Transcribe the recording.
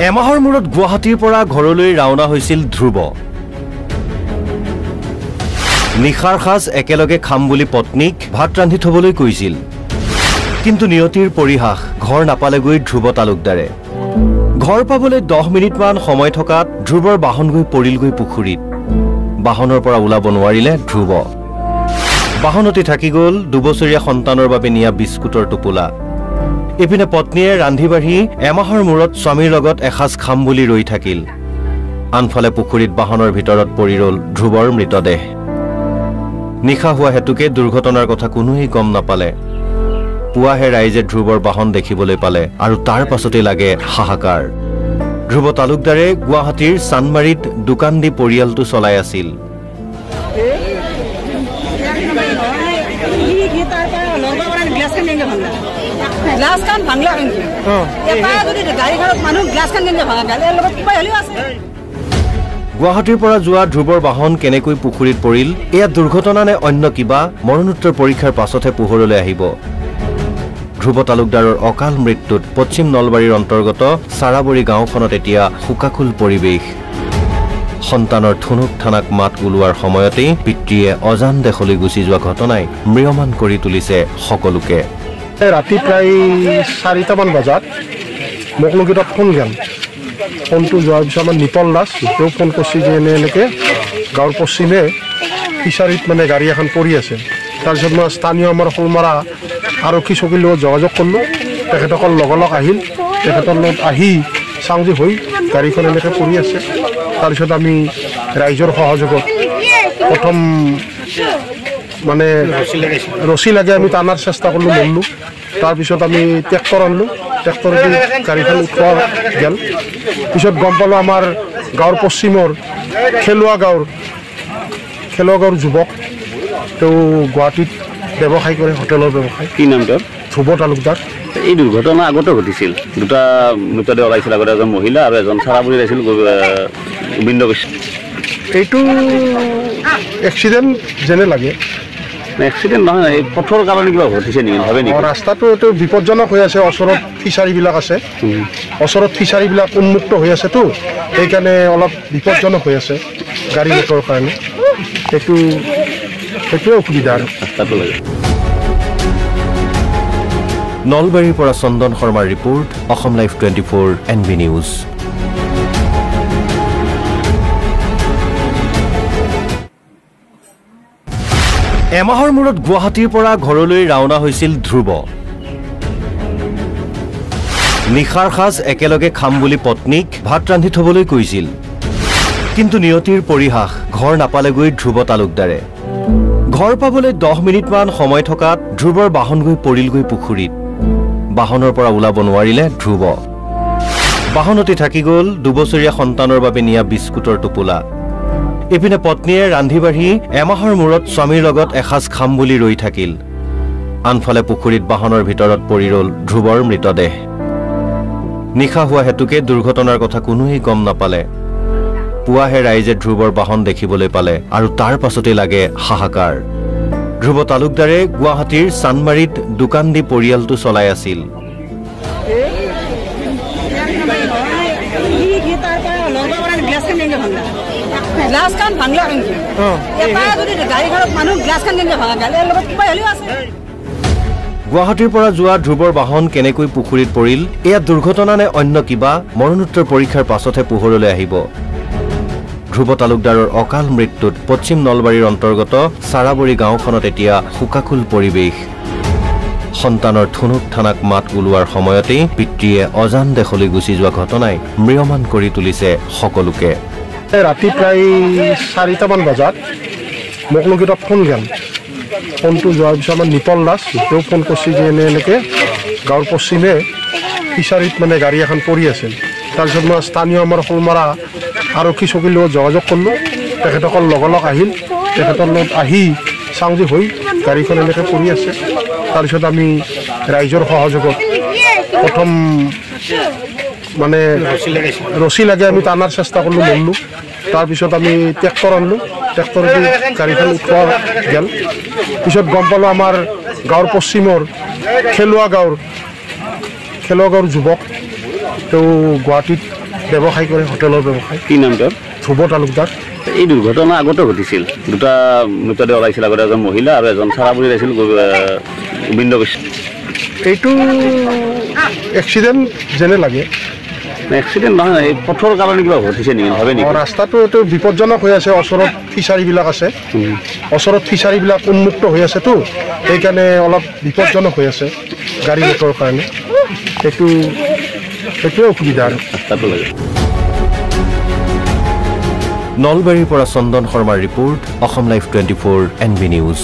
এমাহৰ মূৰত গুৱাহাটীৰ পৰা ঘৰলৈ ৰাওনা হৈছিল ধ্ৰুৱ। নিশাৰ সাজ একেলগে খাম বুলি পত্নীক ভাত ৰান্ধি থবলৈ কৈছিল, কিন্তু নিয়তিৰ পৰিহাস ঘৰ নাপালেগৈ ধ্ৰুৱ তালুকদাৰে। ঘৰ পাবলৈ 10 মিনিটমান সময় থকাত ধ্ৰুৱৰ বাহন গৈ পৰিলগৈ পুখুৰীত। বাহনৰ পৰা ওলাব নোৱাৰিলে ধ্ৰুৱ। বাহনতে থাকি গ'ল 2 বছৰীয়া সন্তানৰ বাবে নিয়া বিস্কুটৰ টোপোলা। এপিনে পত্নীয়ে ৰান্ধি বাঢ়ি এমাহৰ মূৰত স্বামীৰ লগত এসাজ খাম বুলি ৰৈ থাকিল। আনফালে পুখুৰীত বাহনৰ ভিতৰত পৰি ৰ'ল ধ্ৰুৱৰ মৃতদেহ। নিশা হোৱা হেতুকে দুৰ্ঘটনাৰ কথা কোনোৱেই গম নাপালে। পুৱাহে ৰাইজে ধ্ৰুৱৰ বাহন দেখিবলৈ পালে আৰু তাৰ পাছতে লাগে হাহাকাৰ। ধ্ৰুৱ তালুকদাৰে গুৱাহাটীৰ চানমাৰীত দোকান দি পৰিয়ালটো চলাই আছিল। গুৱাহাটীৰ পৰা যোৱা ধ্ৰুৱৰ বাহন কেনেকৈ পুখুৰীত পৰিল, এয়া দুৰ্ঘটনা নে অন্য কিবা, মৰণোত্তৰ পৰীক্ষাৰ পাছতহে পোহৰলৈ আহিব। ধ্ৰুৱ তালুকদাৰৰ অকাল মৃত্যুত পশ্চিম নলবাৰীৰ অন্তৰ্গত চাৰাবৰী গাঁওখনত এতিয়া শোকাকুল পৰিৱেশ। সন্তানৰ থুনুক থানাক মাত ওলোৱাৰ সময়তেই পিতৃয়ে অজান দেশলৈ গুচি যোৱা ঘটনাই ম্ৰিয়মান কৰি তুলিছে সকলোকে। ৰাতি প্ৰায় 4টামান বজাত মোক লগিত ফোন গেল। ফোনটো যোৱাৰ পিছত আমাৰ নিপল দাস তেওঁ ফোন কৰিছে যে এনেকৈ গাঁৱৰ পশ্চিমে ফিচাৰীত মানে গাড়ী এখন পৰি আছে। তাৰপিছত মই স্থানীয় আমাৰ শোলমাৰা আৰক্ষী চকীৰ লগত যোগাযোগ কৰিলোঁ। তেখেতসকল লগালগ আহিল। তেখেতৰ লগত আহি চাওঁ যে হৈ গাড়ীখন এনেকৈ পৰি আছে। তাৰপিছত আমি ৰাইজৰ সহযোগত প্ৰথম মানে ৰছী লাগে আমি টানাৰ চেষ্টা কৰিলোঁ, মৰিলোঁ। তাৰপিছত আমি ট্ৰেক্টৰ আনিলোঁ। ট্ৰেক্টৰেদি গাড়ীখন উঠোৱা গেল। পিছত গম পালোঁ আমাৰ গাঁৱৰ পশ্চিমৰ খেলুৱা গাঁৱৰ যুৱক, তেওঁ গুৱাহাটীত ব্যৱসায় কৰে, হোটেলৰ ব্যৱসায়। কি নাম তেওঁৰ? ধ্ৰুৱ তালুকদাৰ। এই দুৰ্ঘটনা আগতে ঘটিছিল, দুটা মৃতদেহ ওলাইছিল, আগতে এজন মহিলা আৰু এজন চাৰাবুৰীত আছিল গোবিন্দ কৃষ্ণ। এইটো এক্সিডেণ্ট যেনে লাগে। এক্সিডেণ্ট নহয়, এই পথৰ কাৰণে কিবা ঘটিছে নেকি, ভাবে নেকি? ৰাস্তাটো এইটো বিপদজনক হৈ আছে। ওচৰত ফিচাৰীবিলাক আছে, ওচৰত ফিচাৰীবিলাক উন্মুক্ত হৈ আছেতো, সেইকাৰণে অলপ বিপদজনক হৈ আছে গাড়ী মটৰৰ কাৰণে। সেইটোৱে অসুবিধা আৰু ৰাস্তাটো লাগে। নলবাৰীৰ পৰা চন্দন শৰ্মাৰ report, Assam live 24 NB news. এমাহৰ মূৰত গুৱাহাটীৰ পৰা ঘৰলৈ ৰাওনা হৈছিল ধ্ৰুৱ। নিশাৰ সাজ একেলগে খাম বুলি পত্নীক ভাত ৰান্ধি থবলৈ কৈছিল, কিন্তু নিয়তিৰ পৰিহাস ঘৰ নাপালেগৈ ধ্ৰুৱ তালুকদাৰে। ঘৰ পাবলৈ 10 মিনিটমান সময় থকাত ধ্ৰুৱৰ বাহন গৈ পৰিলগৈ পুখুৰীত। বাহনৰ পৰা ওলাব নোৱাৰিলে ধ্ৰুৱ। বাহনতে থাকি গ'ল 2 বছৰীয়া সন্তানৰ বাবে নিয়া বিস্কুটৰ টোপোলা। এপিনে পত্নীয়ে ৰান্ধি বাঢ়ি এমাহৰ মূৰত স্বামীৰ লগত এসাজ খাম বুলি ৰৈ থাকিল। আনফালে পুখুৰীত বাহনৰ ভিতৰত পৰি ৰ'ল ধ্ৰুৱৰ মৃতদেহ। নিশা হোৱা হেতুকে দুৰ্ঘটনাৰ কথা কোনোৱেই গম নাপালে। পুৱাহে ৰাইজে ধ্ৰুৱৰ বাহন দেখিবলৈ পালে আৰু তাৰ পাছতে লাগে হাহাকাৰ। ধ্ৰুৱ তালুকদাৰে গুৱাহাটীৰ চানমাৰীত দোকান দি পৰিয়ালটো চলাই আছিল। গুৱাহাটীৰ পৰা যোৱা ধ্ৰুৱৰ বাহন কেনেকৈ পুখুৰীত পৰিল, এয়া দুৰ্ঘটনা নে অন্য কিবা, মৰণোত্তৰ পৰীক্ষাৰ পাছতহে পোহৰলৈ আহিব। ধ্ৰুৱ তালুকদাৰৰ অকাল মৃত্যুত পশ্চিম নলবাৰীৰ অন্তৰ্গত চাৰাবৰী গাঁওখনত এতিয়া শোকাকুল পৰিৱেশ। সন্তানৰ থুনুক থানাক মাত ওলোৱাৰ সময়তেই পিতৃয়ে অজান দেশলৈ গুচি যোৱা ঘটনাই ম্ৰিয়মান কৰি তুলিছে সকলোকে। ৰাতি প্ৰায় 4টামান বজাত মোক লগিত ফোন গেল। ফোনটো যোৱাৰ পিছত আমাৰ নিপল দাস তেওঁ ফোন কৰিছে যে এনেকৈ গাঁৱৰ পশ্চিমে ফিচাৰীত মানে গাড়ী এখন পৰি আছে। তাৰপিছত মই স্থানীয় আমাৰ শোলমাৰা আৰক্ষী চকীৰ লগত যোগাযোগ কৰিলোঁ। তেখেতসকল লগালগ আহিল। তেখেতৰ লগত আহি চাওঁ যে হৈ গাড়ীখন এনেকৈ পৰি আছে। তাৰপিছত আমি ৰাইজৰ সহযোগত প্ৰথম মানে ৰছী লাগে আমি টানাৰ চেষ্টা কৰিলোঁ, মৰিলোঁ। তাৰপিছত আমি ট্ৰেক্টৰ আনিলোঁ। ট্ৰেক্টৰেদি গাড়ীখন উঠোৱা গেল। পিছত গম পালোঁ আমাৰ গাঁৱৰ পশ্চিমৰ খেলুৱা গাঁৱৰ যুৱক, তেওঁ গুৱাহাটীত ব্যৱসায় কৰে, হোটেলৰ ব্যৱসায়। কি নাম তেওঁৰ? ধ্ৰুৱ তালুকদাৰ। এই দুৰ্ঘটনা আগতে ঘটিছিল, দুটা মৃতদেহ ওলাইছিল আগতে, এজন মহিলা আৰু এজন চাৰাপুৰীত আছিল গোবিন্দ গোস্বামী। এইটো এক্সিডেণ্ট যেনে লাগে। এক্সিডেণ্ট নহয়, এই পথৰ কাৰণে কিবা ঘটিছে নেকি, ভাবে নেকি? ৰাস্তাটো এইটো বিপদজনক হৈ আছে, ওচৰত ফিচাৰীবিলাক আছে, ওচৰত ফিচাৰীবিলাক উন্মুক্ত হৈ আছেতো, সেইকাৰণে অলপ বিপদজনক হৈ আছে গাড়ী মটৰৰ কাৰণে। সেইটোৱে অসুবিধা আৰু ৰাস্তাটো লাগে। নলবাৰীৰ পৰা চন্দন শৰ্মাৰ report, Assam live 24 NB news.